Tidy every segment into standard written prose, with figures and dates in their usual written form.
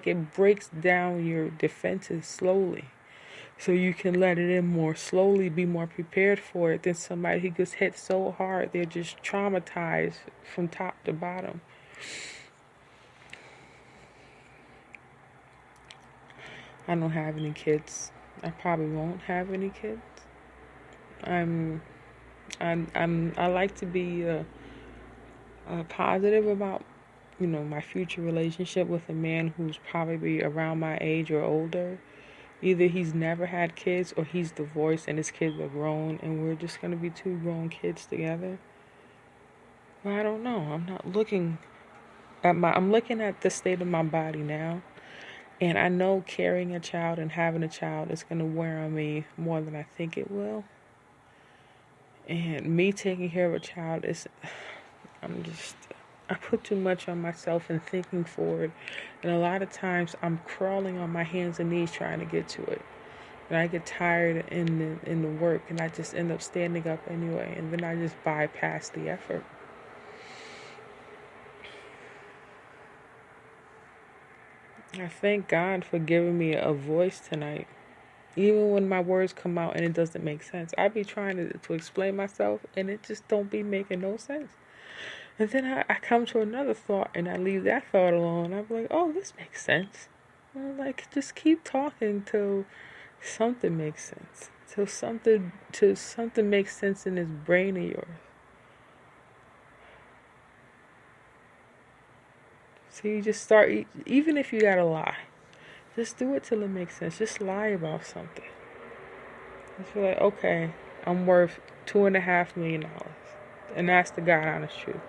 it breaks down your defenses slowly. So you can let it in more slowly, be more prepared for it than somebody who gets hit so hard they're just traumatized from top to bottom. I don't have any kids. I probably won't have any kids. I like to be positive about, my future relationship with a man who's probably around my age or older. Either he's never had kids or he's divorced and his kids are grown and we're just going to be two grown kids together. But I don't know. I'm looking at the state of my body now. And I know carrying a child and having a child is going to wear on me more than I think it will. And me taking care of a child I put too much on myself and thinking forward. And a lot of times I'm crawling on my hands and knees trying to get to it. And I get tired in the work and I just end up standing up anyway. And then I just bypass the effort. I thank God for giving me a voice tonight. Even when my words come out and it doesn't make sense. I be trying to explain myself and it just don't be making no sense. And then I come to another thought and I leave that thought alone. I'm like, oh, this makes sense. I'm like, just keep talking till something makes sense. Till something makes sense in this brain of yours. So you just start, even if you gotta lie, just do it till it makes sense. Just lie about something. Just feel like, okay, I'm worth $2.5 million. And that's the God honest truth.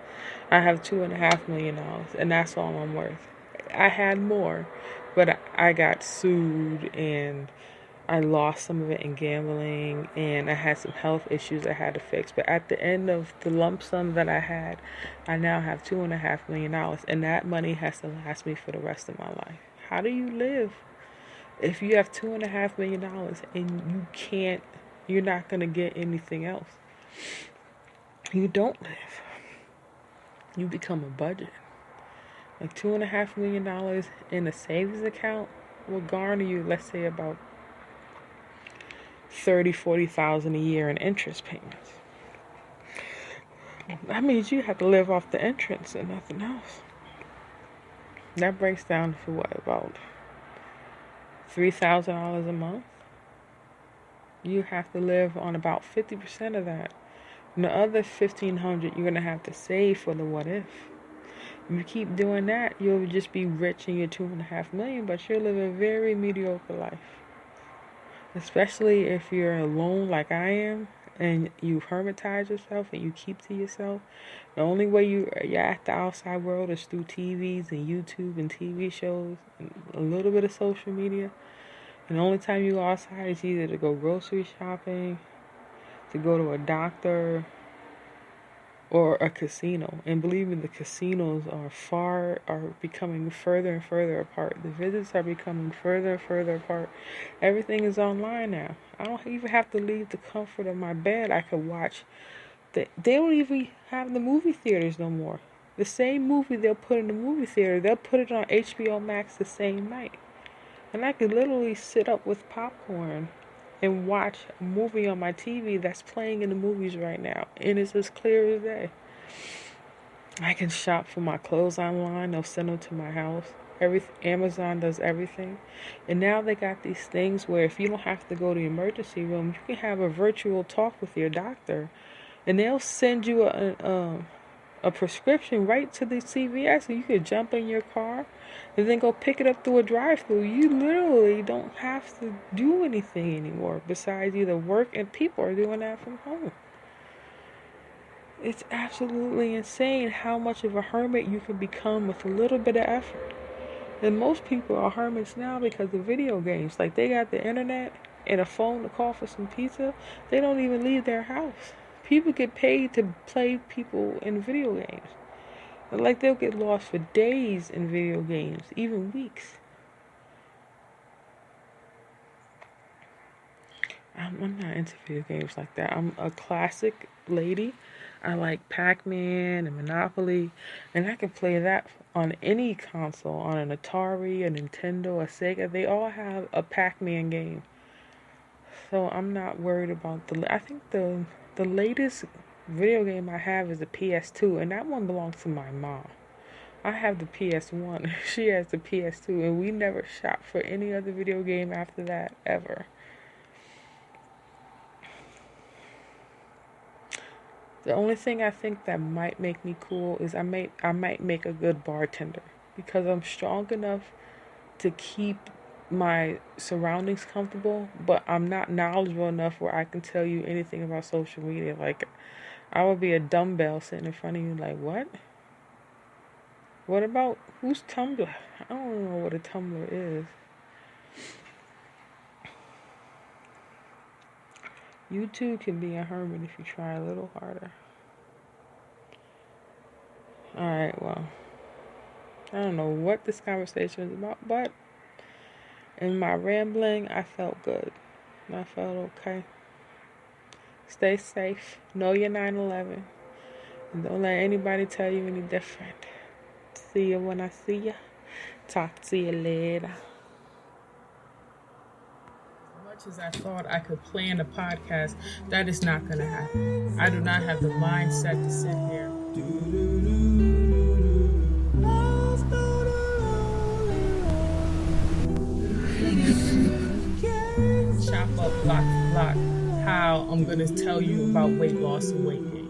I have $2.5 million, and that's all I'm worth. I had more, but I got sued, and I lost some of it in gambling, and I had some health issues I had to fix. But at the end of the lump sum that I had, I now have $2.5 million, and that money has to last me for the rest of my life. How do you live if you have $2.5 million and you're not gonna get anything else? You don't live. You become a budget. Like $2.5 million in a savings account will garner you, let's say, about $30,000-$40,000 a year in interest payments. That means you have to live off the interest and nothing else. That breaks down to what, about $3,000 a month? You have to live on about 50% of that. And the other $1,500 you're gonna have to save for the what if. If you keep doing that, you'll just be rich in your $2.5 million, but you'll live a very mediocre life. Especially if you're alone like I am, and you hermitize yourself and you keep to yourself. The only way you're at the outside world is through TVs and YouTube and TV shows and a little bit of social media. And the only time you go outside is either to go grocery shopping, to go to a doctor, or a casino. And believe me, the casinos are becoming further and further apart. The visits are becoming further and further apart. Everything is online now. I don't even have to leave the comfort of my bed. I could watch. They don't even have the movie theaters no more. The same movie they'll put in the movie theater, they'll put it on HBO Max the same night. And I could literally sit up with popcorn and watch a movie on my TV that's playing in the movies right now. And it's as clear as day. I can shop for my clothes online. They'll send them to my house. Amazon does everything. And now they got these things where if you don't have to go to the emergency room, you can have a virtual talk with your doctor. And they'll send you a prescription right to the CVS. And you could jump in your car and then go pick it up through a drive-thru. You literally don't have to do anything anymore besides either work, and people are doing that from home. It's absolutely insane how much of a hermit you can become with a little bit of effort. And most people are hermits now because of video games. Like, they got the internet and a phone to call for some pizza. They don't even leave their house. People get paid to play people in video games. Like, they'll get lost for days in video games, even weeks. I'm not into video games like that. I'm a classic lady. I like Pac-Man and Monopoly, and I can play that on any console, on an Atari, a Nintendo, a Sega. They all have a Pac-Man game. So I'm not worried about I think the latest video game I have is a PS2, and that one belongs to my mom. I have the PS1. She has the PS2, and we never shopped for any other video game after that ever. The only thing I think that might make me cool is I might make a good bartender because I'm strong enough to keep my surroundings comfortable, but I'm not knowledgeable enough where I can tell you anything about social media. Like, I would be a dumbbell sitting in front of you like, what? What about, who's Tumblr? I don't know what a Tumblr is. YouTube can be a hermit if you try a little harder. Alright, well, I don't know what this conversation is about, but in my rambling, I felt good. I felt okay. Stay safe. Know your 9/11. And don't let anybody tell you any different. See you when I see you. Talk to you later. As much as I thought I could plan a podcast, that is not going to happen. I do not have the mindset to sit here. Chop up block for block how I'm going to tell you about weight loss and weight gain.